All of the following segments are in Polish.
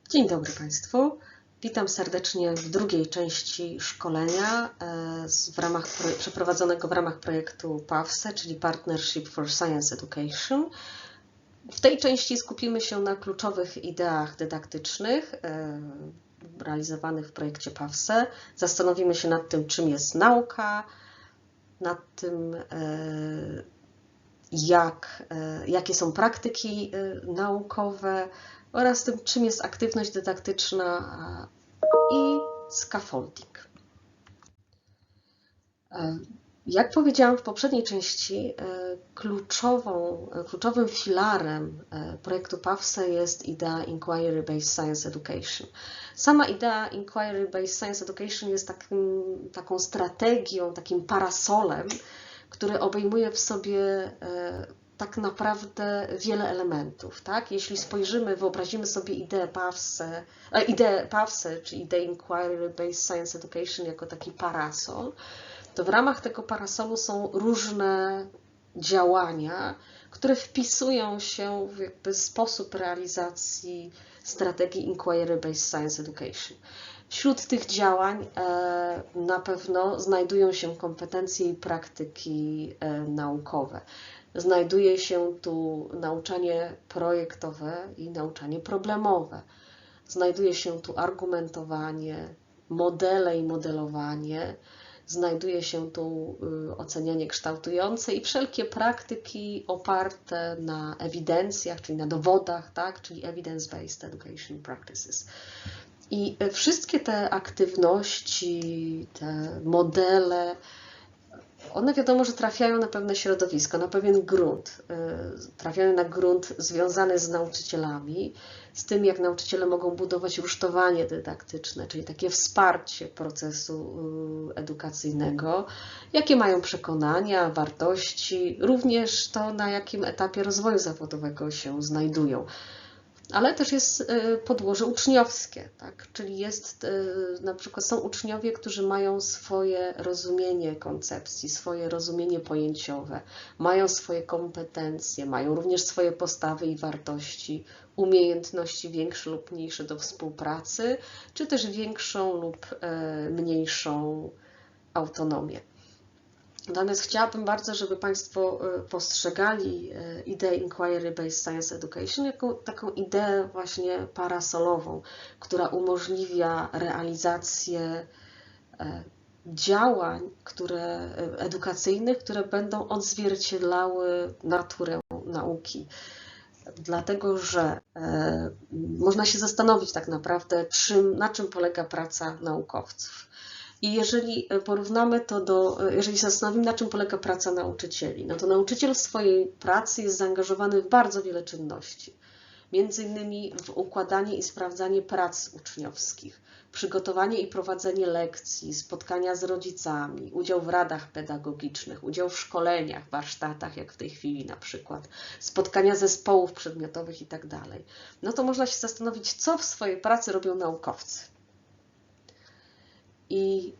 Dzień dobry Państwu. Witam serdecznie w drugiej części szkolenia przeprowadzonego w ramach projektu PAFSE, czyli Partnership for Science Education. W tej części skupimy się na kluczowych ideach dydaktycznych realizowanych w projekcie PAFSE. Zastanowimy się nad tym, czym jest nauka, nad tym, jakie są praktyki naukowe oraz tym, czym jest aktywność dydaktyczna i scaffolding. Jak powiedziałam w poprzedniej części, kluczowym filarem projektu PAFSE jest idea Inquiry-Based Science Education. Sama idea Inquiry-Based Science Education jest taką strategią, takim parasolem, który obejmuje w sobie tak naprawdę wiele elementów. Tak? Jeśli wyobrazimy sobie ideę PAFSE, czy ideę Inquiry-Based Science Education jako taki parasol, to w ramach tego parasolu są różne działania, które wpisują się w sposób realizacji strategii Inquiry-Based Science Education. Wśród tych działań na pewno znajdują się kompetencje i praktyki naukowe. Znajduje się tu nauczanie projektowe i nauczanie problemowe. Znajduje się tu argumentowanie, modele i modelowanie. Znajduje się tu ocenianie kształtujące i wszelkie praktyki oparte na ewidencjach, czyli na dowodach, tak? Czyli evidence-based education practices. I wszystkie te aktywności, te modele, one wiadomo, że trafiają na pewne środowisko, na pewien grunt. Trafiają na grunt związany z nauczycielami, z tym, jak nauczyciele mogą budować rusztowanie dydaktyczne, czyli takie wsparcie procesu edukacyjnego, jakie mają przekonania, wartości, również to, na jakim etapie rozwoju zawodowego się znajdują. Ale też jest podłoże uczniowskie, tak? Czyli na przykład są uczniowie, którzy mają swoje rozumienie koncepcji, swoje rozumienie pojęciowe, mają swoje kompetencje, mają również swoje postawy i wartości, umiejętności większe lub mniejsze do współpracy, czy też większą lub mniejszą autonomię. Natomiast chciałabym bardzo, żeby Państwo postrzegali ideę Inquiry-Based Science Education jako taką ideę właśnie parasolową, która umożliwia realizację działań edukacyjnych, które będą odzwierciedlały naturę nauki. Dlatego, że można się zastanowić tak naprawdę, na czym polega praca naukowców. I jeżeli porównamy to jeżeli się zastanowimy, na czym polega praca nauczycieli, no to nauczyciel w swojej pracy jest zaangażowany w bardzo wiele czynności. Między innymi w układanie i sprawdzanie prac uczniowskich, przygotowanie i prowadzenie lekcji, spotkania z rodzicami, udział w radach pedagogicznych, udział w szkoleniach, warsztatach, jak w tej chwili na przykład, spotkania zespołów przedmiotowych i tak dalej. No to można się zastanowić, co w swojej pracy robią naukowcy. I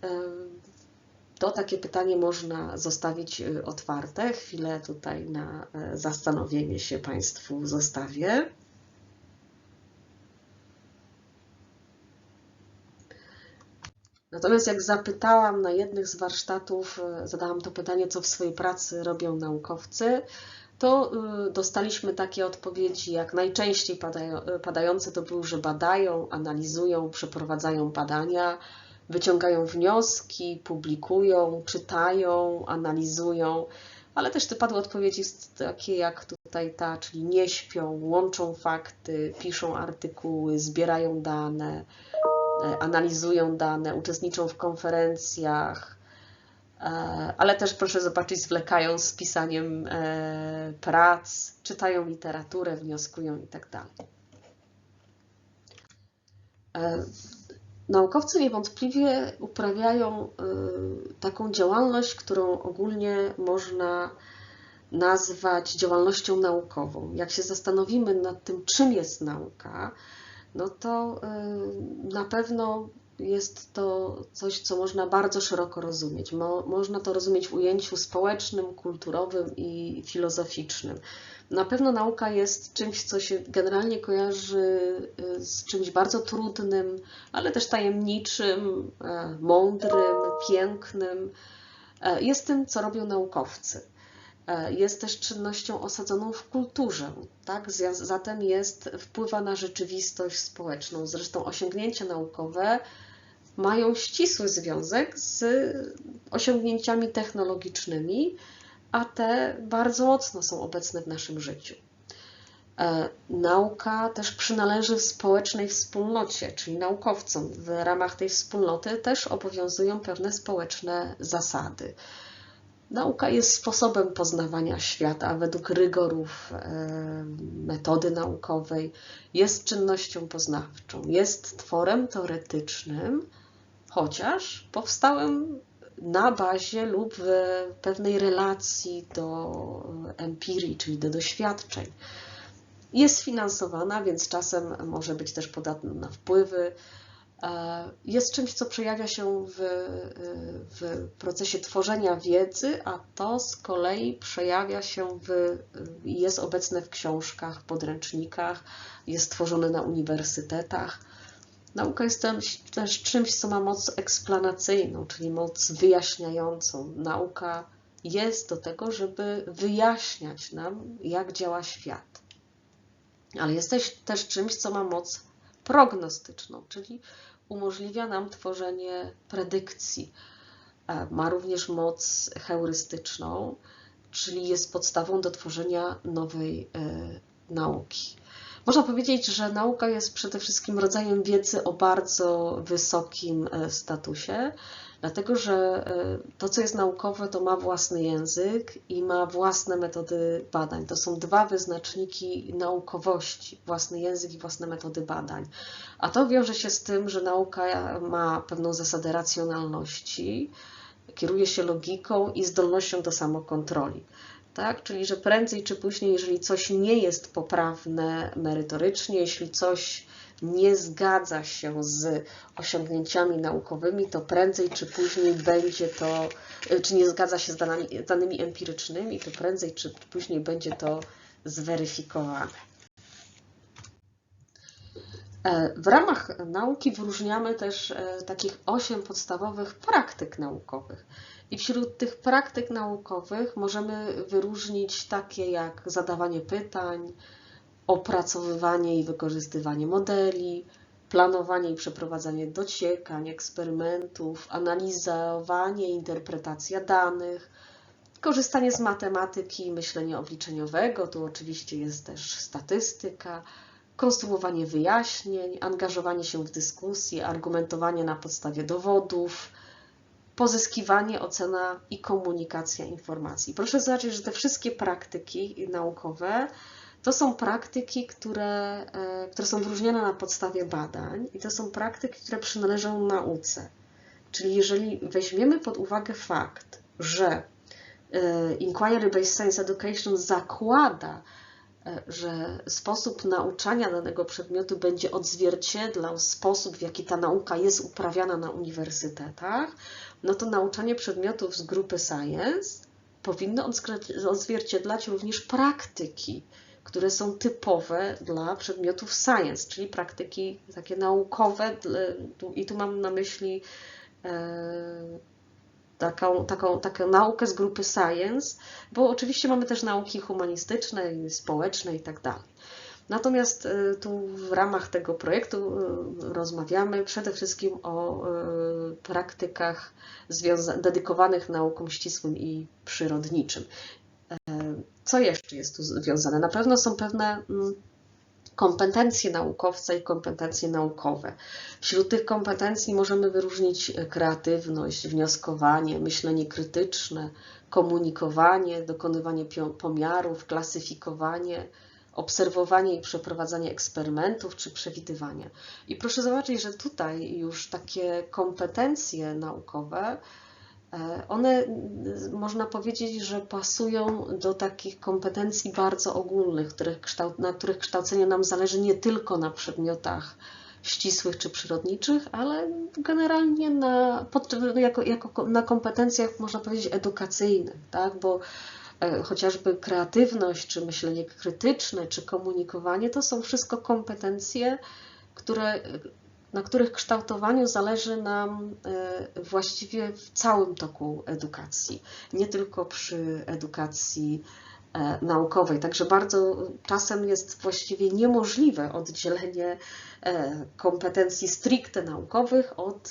to takie pytanie można zostawić otwarte. Chwilę tutaj na zastanowienie się Państwu zostawię. Natomiast jak zapytałam na jednych z warsztatów, zadałam to pytanie, co w swojej pracy robią naukowcy, to dostaliśmy takie odpowiedzi, jak najczęściej padające to były, że badają, analizują, przeprowadzają badania, wyciągają wnioski, publikują, czytają, analizują, ale też padły odpowiedzi takie jak tutaj czyli nie śpią, łączą fakty, piszą artykuły, zbierają dane, analizują dane, uczestniczą w konferencjach, ale też proszę zobaczyć, zwlekają z pisaniem prac, czytają literaturę, wnioskują itd. Naukowcy niewątpliwie uprawiają taką działalność, którą ogólnie można nazwać działalnością naukową. Jak się zastanowimy nad tym, czym jest nauka, no to na pewno jest to coś, co można bardzo szeroko rozumieć. Można to rozumieć w ujęciu społecznym, kulturowym i filozoficznym. Na pewno nauka jest czymś, co się generalnie kojarzy z czymś bardzo trudnym, ale też tajemniczym, mądrym, pięknym. Jest tym, co robią naukowcy. Jest też czynnością osadzoną w kulturze, tak? Zatem wpływa na rzeczywistość społeczną. Zresztą osiągnięcia naukowe mają ścisły związek z osiągnięciami technologicznymi, a te bardzo mocno są obecne w naszym życiu. Nauka też przynależy społecznej wspólnocie, czyli naukowcom. W ramach tej wspólnoty też obowiązują pewne społeczne zasady. Nauka jest sposobem poznawania świata według rygorów metody naukowej, jest czynnością poznawczą, jest tworem teoretycznym, chociaż powstałym na bazie lub w pewnej relacji do empirii, czyli do doświadczeń. Jest finansowana, więc czasem może być też podatna na wpływy. Jest czymś, co przejawia się w procesie tworzenia wiedzy, a to z kolei przejawia się jest obecne w książkach, podręcznikach, jest tworzone na uniwersytetach. Nauka jest też czymś, co ma moc eksplanacyjną, czyli moc wyjaśniającą. Nauka jest do tego, żeby wyjaśniać nam, jak działa świat. Ale jest też czymś, co ma moc prognostyczną, czyli umożliwia nam tworzenie predykcji. Ma również moc heurystyczną, czyli jest podstawą do tworzenia nowej nauki. Można powiedzieć, że nauka jest przede wszystkim rodzajem wiedzy o bardzo wysokim statusie, dlatego że to, co jest naukowe, to ma własny język i ma własne metody badań. To są dwa wyznaczniki naukowości, własny język i własne metody badań. A to wiąże się z tym, że nauka ma pewną zasadę racjonalności, kieruje się logiką i zdolnością do samokontroli. Tak? Czyli, że prędzej czy później, jeżeli coś nie jest poprawne merytorycznie, jeśli coś nie zgadza się z osiągnięciami naukowymi, to prędzej czy później będzie to, czy nie zgadza się z danymi empirycznymi, to prędzej czy później będzie to zweryfikowane. W ramach nauki wyróżniamy też takich 8 podstawowych praktyk naukowych. I wśród tych praktyk naukowych możemy wyróżnić takie jak zadawanie pytań, opracowywanie i wykorzystywanie modeli, planowanie i przeprowadzanie dociekań, eksperymentów, analizowanie i interpretacja danych, korzystanie z matematyki i myślenia obliczeniowego, tu oczywiście jest też statystyka, konstruowanie wyjaśnień, angażowanie się w dyskusje, argumentowanie na podstawie dowodów, pozyskiwanie, ocena i komunikacja informacji. Proszę zobaczyć, że te wszystkie praktyki naukowe to są praktyki, które są wyróżniane na podstawie badań i to są praktyki, które przynależą nauce. Czyli jeżeli weźmiemy pod uwagę fakt, że Inquiry-Based Science Education zakłada, że sposób nauczania danego przedmiotu będzie odzwierciedlał sposób, w jaki ta nauka jest uprawiana na uniwersytetach, no to nauczanie przedmiotów z grupy Science powinno odzwierciedlać również praktyki, które są typowe dla przedmiotów Science, czyli praktyki takie naukowe, i tu mam na myśli taką naukę z grupy Science, bo oczywiście mamy też nauki humanistyczne, społeczne i tak dalej. Natomiast tu w ramach tego projektu rozmawiamy przede wszystkim o praktykach dedykowanych naukom ścisłym i przyrodniczym. Co jeszcze jest tu związane? Na pewno są pewne kompetencje naukowca i kompetencje naukowe. Wśród tych kompetencji możemy wyróżnić kreatywność, wnioskowanie, myślenie krytyczne, komunikowanie, dokonywanie pomiarów, klasyfikowanie, obserwowanie i przeprowadzanie eksperymentów czy przewidywanie. I proszę zobaczyć, że tutaj już takie kompetencje naukowe, one można powiedzieć, że pasują do takich kompetencji bardzo ogólnych, na których kształcenie nam zależy nie tylko na przedmiotach ścisłych czy przyrodniczych, ale generalnie na kompetencjach, można powiedzieć, edukacyjnych, tak? Bo chociażby kreatywność, czy myślenie krytyczne, czy komunikowanie, to są wszystko kompetencje, na których kształtowaniu zależy nam właściwie w całym toku edukacji, nie tylko przy edukacji naukowej. Także bardzo czasem jest właściwie niemożliwe oddzielenie kompetencji stricte naukowych od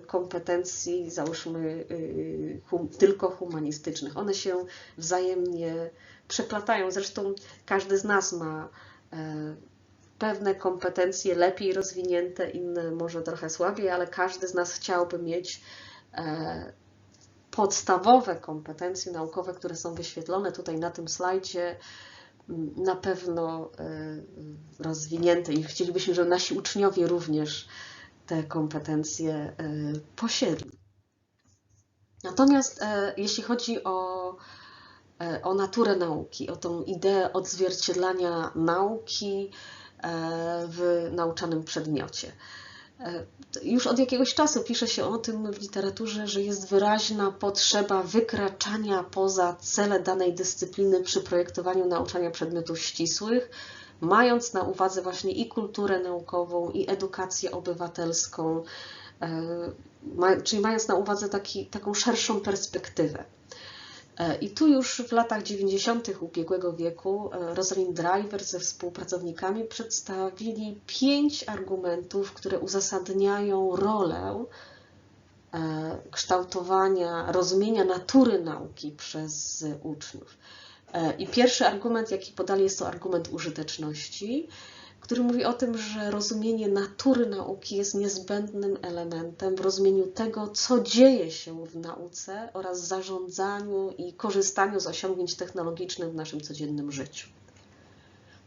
kompetencji, załóżmy, tylko humanistycznych. One się wzajemnie przeplatają. Zresztą każdy z nas ma pewne kompetencje lepiej rozwinięte, inne może trochę słabiej, ale każdy z nas chciałby mieć podstawowe kompetencje naukowe, które są wyświetlone tutaj na tym slajdzie, na pewno rozwinięte i chcielibyśmy, żeby nasi uczniowie również te kompetencje posiedli. Natomiast jeśli chodzi o naturę nauki, o tą ideę odzwierciedlania nauki w nauczanym przedmiocie. Już od jakiegoś czasu pisze się o tym w literaturze, że jest wyraźna potrzeba wykraczania poza cele danej dyscypliny przy projektowaniu nauczania przedmiotów ścisłych, mając na uwadze właśnie i kulturę naukową, i edukację obywatelską, czyli mając na uwadze taką szerszą perspektywę. I tu już w latach 90. ubiegłego wieku Rosalind Driver ze współpracownikami przedstawili 5 argumentów, które uzasadniają rolę kształtowania, rozumienia natury nauki przez uczniów. I pierwszy argument, jaki podali, jest to argument użyteczności, który mówi o tym, że rozumienie natury nauki jest niezbędnym elementem w rozumieniu tego, co dzieje się w nauce oraz zarządzaniu i korzystaniu z osiągnięć technologicznych w naszym codziennym życiu.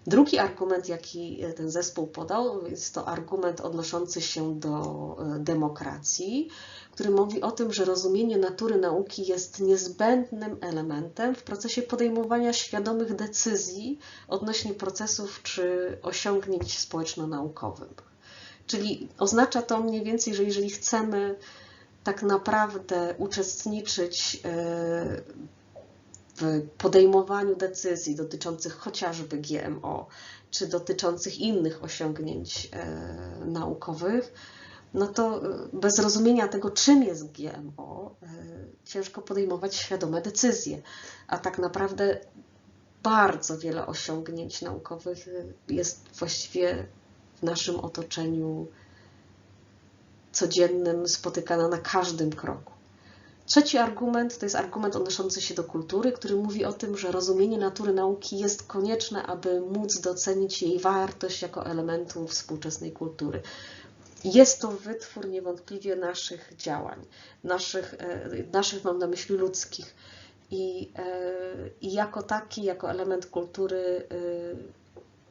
Drugi argument, jaki ten zespół podał, jest to argument odnoszący się do demokracji, który mówi o tym, że rozumienie natury nauki jest niezbędnym elementem w procesie podejmowania świadomych decyzji odnośnie procesów czy osiągnięć społeczno-naukowych. Czyli oznacza to mniej więcej, że jeżeli chcemy tak naprawdę uczestniczyć w podejmowaniu decyzji dotyczących chociażby GMO, czy dotyczących innych osiągnięć naukowych, no to bez rozumienia tego, czym jest GMO, ciężko podejmować świadome decyzje. A tak naprawdę bardzo wiele osiągnięć naukowych jest właściwie w naszym otoczeniu codziennym, spotykana na każdym kroku. Trzeci argument to jest argument odnoszący się do kultury, który mówi o tym, że rozumienie natury nauki jest konieczne, aby móc docenić jej wartość jako elementu współczesnej kultury. Jest to wytwór niewątpliwie naszych działań, naszych mam na myśli ludzkich i jako taki, jako element kultury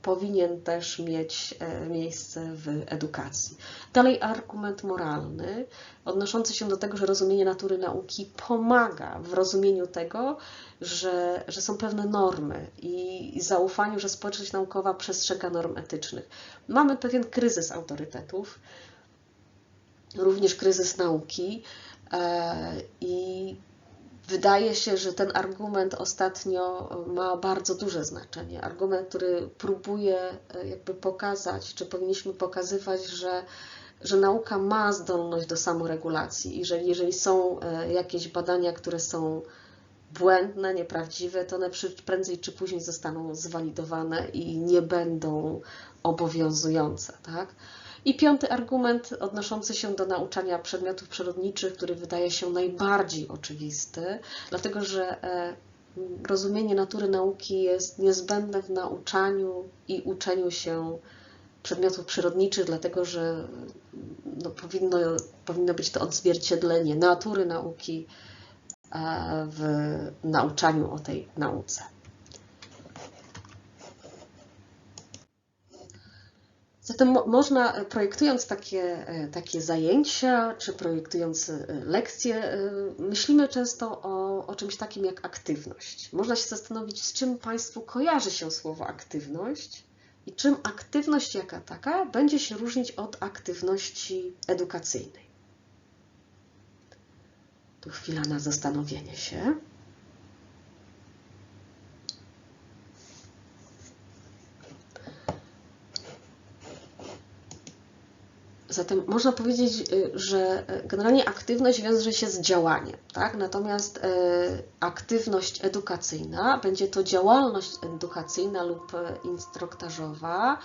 powinien też mieć miejsce w edukacji. Dalej argument moralny, odnoszący się do tego, że rozumienie natury nauki pomaga w rozumieniu tego, że są pewne normy i zaufaniu, że społeczność naukowa przestrzega norm etycznych. Mamy pewien kryzys autorytetów, również kryzys nauki i wydaje się, że ten argument ostatnio ma bardzo duże znaczenie. Argument, który próbuje jakby pokazać, czy powinniśmy pokazywać, że nauka ma zdolność do samoregulacji i że jeżeli są jakieś badania, które są błędne, nieprawdziwe, to one prędzej czy później zostaną zwalidowane i nie będą obowiązujące, tak? I piąty argument odnoszący się do nauczania przedmiotów przyrodniczych, który wydaje się najbardziej oczywisty, dlatego że rozumienie natury nauki jest niezbędne w nauczaniu i uczeniu się przedmiotów przyrodniczych, dlatego że powinno być to odzwierciedlenie natury nauki w nauczaniu o tej nauce. Zatem można, projektując takie zajęcia, czy projektując lekcje, myślimy często o czymś takim jak aktywność. Można się zastanowić, z czym Państwu kojarzy się słowo aktywność i czym aktywność jaka taka będzie się różnić od aktywności edukacyjnej. Tu chwila na zastanowienie się. Zatem można powiedzieć, że generalnie aktywność wiąże się z działaniem, tak? Natomiast aktywność edukacyjna będzie to działalność edukacyjna lub instruktażowa,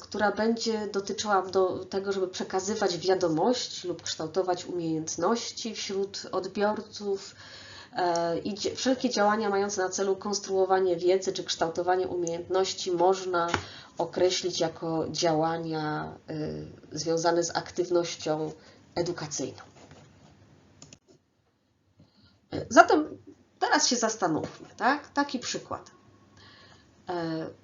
która będzie dotyczyła do tego, żeby przekazywać wiadomości lub kształtować umiejętności wśród odbiorców i wszelkie działania mające na celu konstruowanie wiedzy czy kształtowanie umiejętności można określić jako działania związane z aktywnością edukacyjną. Zatem teraz się zastanówmy, tak? Taki przykład.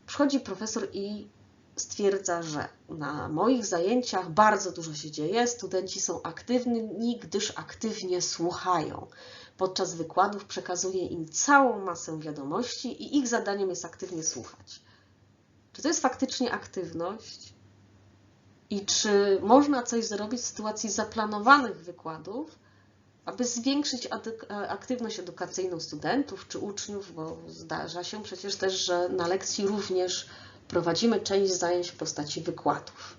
Przychodzi profesor i stwierdza, że na moich zajęciach bardzo dużo się dzieje, studenci są aktywni, gdyż aktywnie słuchają. Podczas wykładów przekazuję im całą masę wiadomości i ich zadaniem jest aktywnie słuchać. Czy to jest faktycznie aktywność? I czy można coś zrobić w sytuacji zaplanowanych wykładów, aby zwiększyć aktywność edukacyjną studentów czy uczniów, bo zdarza się przecież też, że na lekcji również prowadzimy część zajęć w postaci wykładów.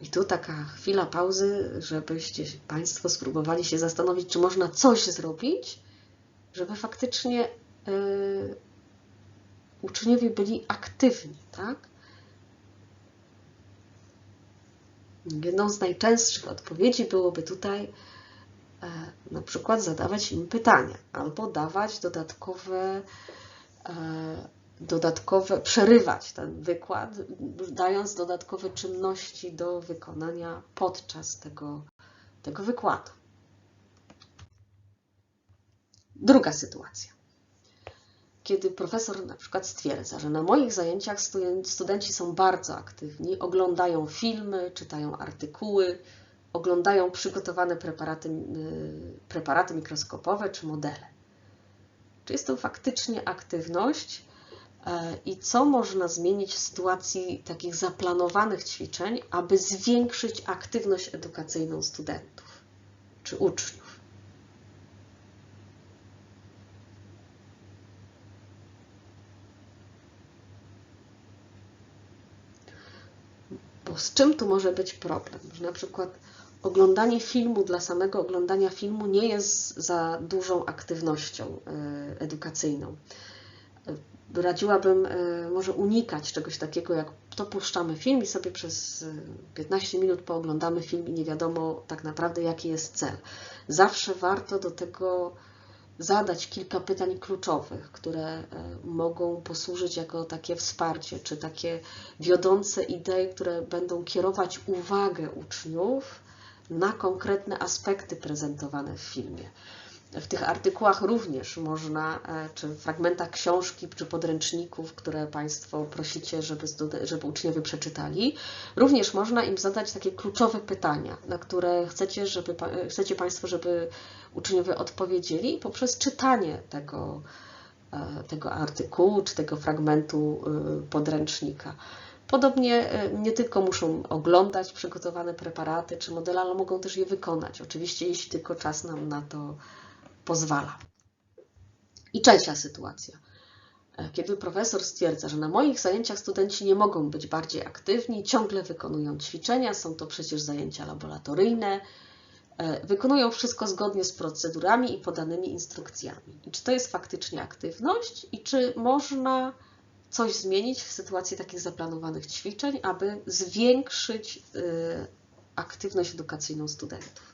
I tu taka chwila pauzy, żebyście Państwo spróbowali się zastanowić, czy można coś zrobić, żeby faktycznie uczniowie byli aktywni, tak? Jedną z najczęstszych odpowiedzi byłoby tutaj na przykład zadawać im pytania albo dawać przerywać ten wykład, dając dodatkowe czynności do wykonania podczas tego wykładu. Druga sytuacja. Kiedy profesor na przykład stwierdza, że na moich zajęciach studenci są bardzo aktywni, oglądają filmy, czytają artykuły, oglądają przygotowane preparaty mikroskopowe czy modele. Czy jest to faktycznie aktywność i co można zmienić w sytuacji takich zaplanowanych ćwiczeń, aby zwiększyć aktywność edukacyjną studentów czy uczniów? Bo z czym tu może być problem? Że na przykład oglądanie filmu dla samego oglądania filmu nie jest za dużą aktywnością edukacyjną. Radziłabym może unikać czegoś takiego, jak to puszczamy film i sobie przez 15 minut pooglądamy film i nie wiadomo tak naprawdę, jaki jest cel. Zawsze warto do tego zadać kilka pytań kluczowych, które mogą posłużyć jako takie wsparcie, czy takie wiodące idee, które będą kierować uwagę uczniów na konkretne aspekty prezentowane w filmie. W tych artykułach również można, czy fragmentach książki, czy podręczników, które Państwo prosicie, żeby uczniowie przeczytali, również można im zadać takie kluczowe pytania, na które chcecie Państwo, żeby uczniowie odpowiedzieli poprzez czytanie tego artykułu, czy tego fragmentu podręcznika. Podobnie nie tylko muszą oglądać przygotowane preparaty czy modele, ale mogą też je wykonać. Oczywiście, jeśli tylko czas nam na to pozwala. I trzecia sytuacja. Kiedy profesor stwierdza, że na moich zajęciach studenci nie mogą być bardziej aktywni, ciągle wykonują ćwiczenia, są to przecież zajęcia laboratoryjne, wykonują wszystko zgodnie z procedurami i podanymi instrukcjami. I czy to jest faktycznie aktywność i czy można coś zmienić w sytuacji takich zaplanowanych ćwiczeń, aby zwiększyć aktywność edukacyjną studentów?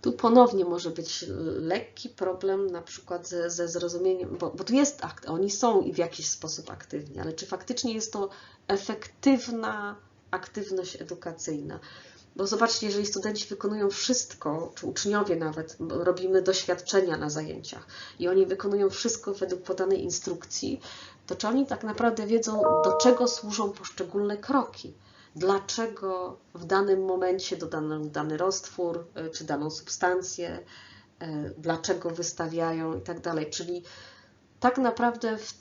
Tu ponownie może być lekki problem na przykład ze zrozumieniem, bo tu jest akt, oni są i w jakiś sposób aktywni, ale czy faktycznie jest to efektywna aktywność edukacyjna? Bo zobaczcie, jeżeli studenci wykonują wszystko, czy uczniowie nawet, bo robimy doświadczenia na zajęciach i oni wykonują wszystko według podanej instrukcji, to czy oni tak naprawdę wiedzą, do czego służą poszczególne kroki? Dlaczego w danym momencie dodano dany roztwór, czy daną substancję, dlaczego wystawiają i tak dalej. Czyli tak naprawdę w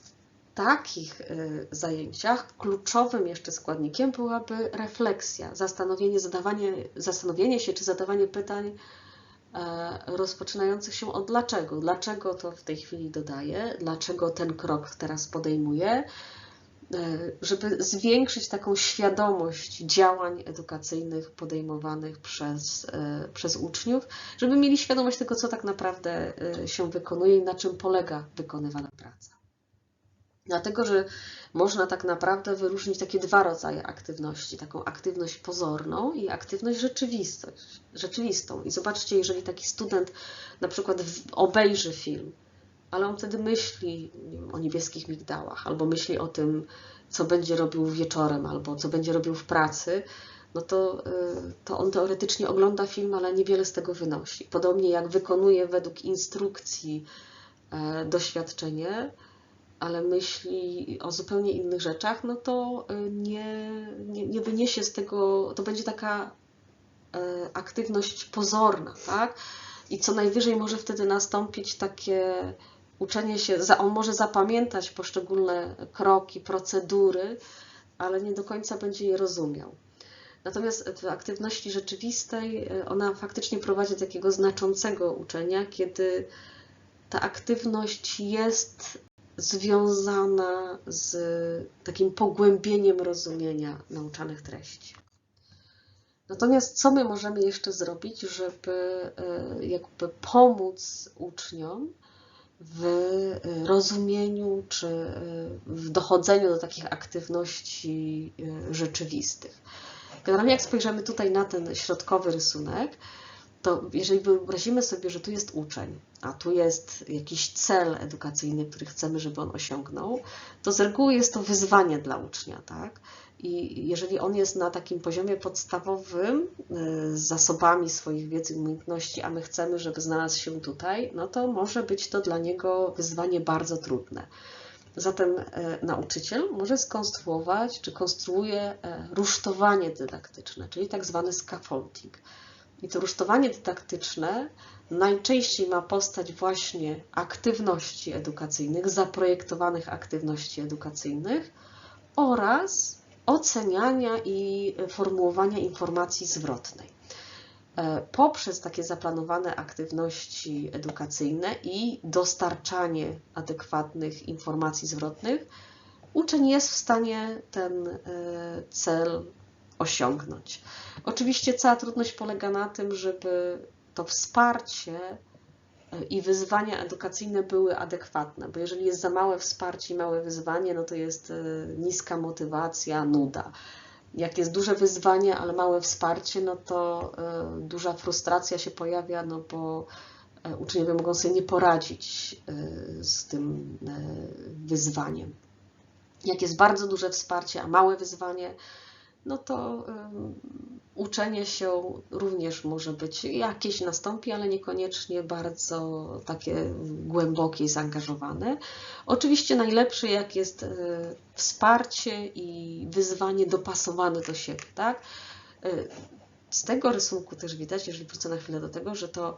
takich zajęciach kluczowym jeszcze składnikiem byłaby refleksja, zastanowienie się czy zadawanie pytań rozpoczynających się od dlaczego. Dlaczego to w tej chwili dodaję, dlaczego ten krok teraz podejmuję, żeby zwiększyć taką świadomość działań edukacyjnych podejmowanych przez uczniów, żeby mieli świadomość tego, co tak naprawdę się wykonuje i na czym polega wykonywana praca. Dlatego, że można tak naprawdę wyróżnić takie dwa rodzaje aktywności, taką aktywność pozorną i aktywność rzeczywistą. I zobaczcie, jeżeli taki student na przykład obejrzy film, ale on wtedy myśli, nie wiem, o niebieskich migdałach, albo myśli o tym, co będzie robił wieczorem, albo co będzie robił w pracy, no to on teoretycznie ogląda film, ale niewiele z tego wynosi. Podobnie jak wykonuje według instrukcji doświadczenie, ale myśli o zupełnie innych rzeczach, no to nie wyniesie z tego, to będzie taka aktywność pozorna, tak? I co najwyżej może wtedy nastąpić takie uczenie się, on może zapamiętać poszczególne kroki, procedury, ale nie do końca będzie je rozumiał. Natomiast w aktywności rzeczywistej ona faktycznie prowadzi do takiego znaczącego uczenia, kiedy ta aktywność jest związana z takim pogłębieniem rozumienia nauczanych treści. Natomiast co my możemy jeszcze zrobić, żeby jakby pomóc uczniom w rozumieniu czy w dochodzeniu do takich aktywności rzeczywistych? Generalnie jak spojrzymy tutaj na ten środkowy rysunek, to jeżeli wyobrazimy sobie, że tu jest uczeń, a tu jest jakiś cel edukacyjny, który chcemy, żeby on osiągnął, to z reguły jest to wyzwanie dla ucznia, tak? I jeżeli on jest na takim poziomie podstawowym, z zasobami swoich wiedzy i umiejętności, a my chcemy, żeby znalazł się tutaj, no to może być to dla niego wyzwanie bardzo trudne. Zatem nauczyciel może skonstruować, czy konstruuje rusztowanie dydaktyczne, czyli tak zwany scaffolding. I to rusztowanie dydaktyczne najczęściej ma postać właśnie aktywności edukacyjnych, zaprojektowanych aktywności edukacyjnych oraz oceniania i formułowania informacji zwrotnej. Poprzez takie zaplanowane aktywności edukacyjne i dostarczanie adekwatnych informacji zwrotnych, uczeń jest w stanie ten cel osiągnąć. Oczywiście cała trudność polega na tym, żeby to wsparcie i wyzwania edukacyjne były adekwatne, bo jeżeli jest za małe wsparcie i małe wyzwanie, no to jest niska motywacja, nuda. Jak jest duże wyzwanie, ale małe wsparcie, no to duża frustracja się pojawia, no bo uczniowie mogą sobie nie poradzić z tym wyzwaniem. Jak jest bardzo duże wsparcie, a małe wyzwanie, no to uczenie się również może być jakieś nastąpi, ale niekoniecznie bardzo takie głębokie i zaangażowane. Oczywiście najlepsze, jak jest wsparcie i wyzwanie dopasowane do siebie, tak? Z tego rysunku też widać, jeżeli wrócę na chwilę do tego, że to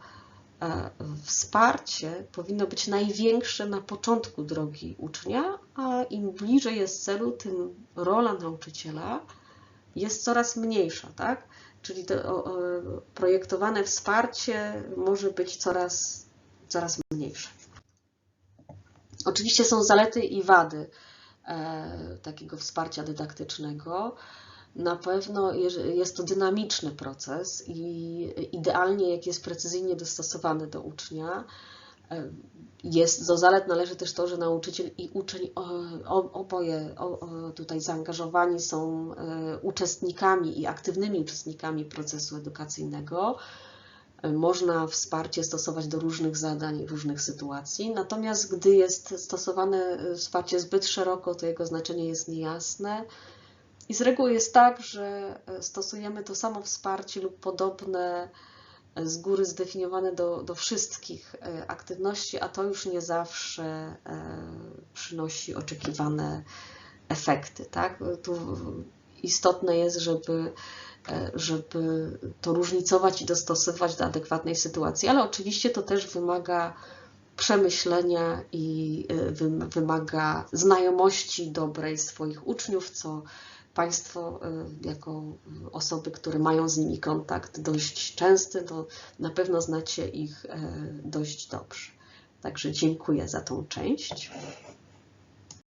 wsparcie powinno być największe na początku drogi ucznia, a im bliżej jest celu, tym rola nauczyciela jest coraz mniejsza, tak? Czyli to projektowane wsparcie może być coraz mniejsze. Oczywiście są zalety i wady takiego wsparcia dydaktycznego. Na pewno jest to dynamiczny proces i idealnie, jak jest precyzyjnie dostosowany do ucznia. Do zalet należy też to, że nauczyciel i uczeń oboje tutaj zaangażowani są uczestnikami i aktywnymi uczestnikami procesu edukacyjnego. Można wsparcie stosować do różnych zadań, różnych sytuacji, natomiast gdy jest stosowane wsparcie zbyt szeroko, to jego znaczenie jest niejasne. I z reguły jest tak, że stosujemy to samo wsparcie lub podobne z góry zdefiniowane do wszystkich aktywności, a to już nie zawsze przynosi oczekiwane efekty, tak? Tu istotne jest, żeby żeby to różnicować i dostosować do adekwatnej sytuacji, ale oczywiście to też wymaga przemyślenia i wymaga znajomości dobrej swoich uczniów, co Państwo jako osoby, które mają z nimi kontakt dość częsty, to na pewno znacie ich dość dobrze. Także dziękuję za tą część.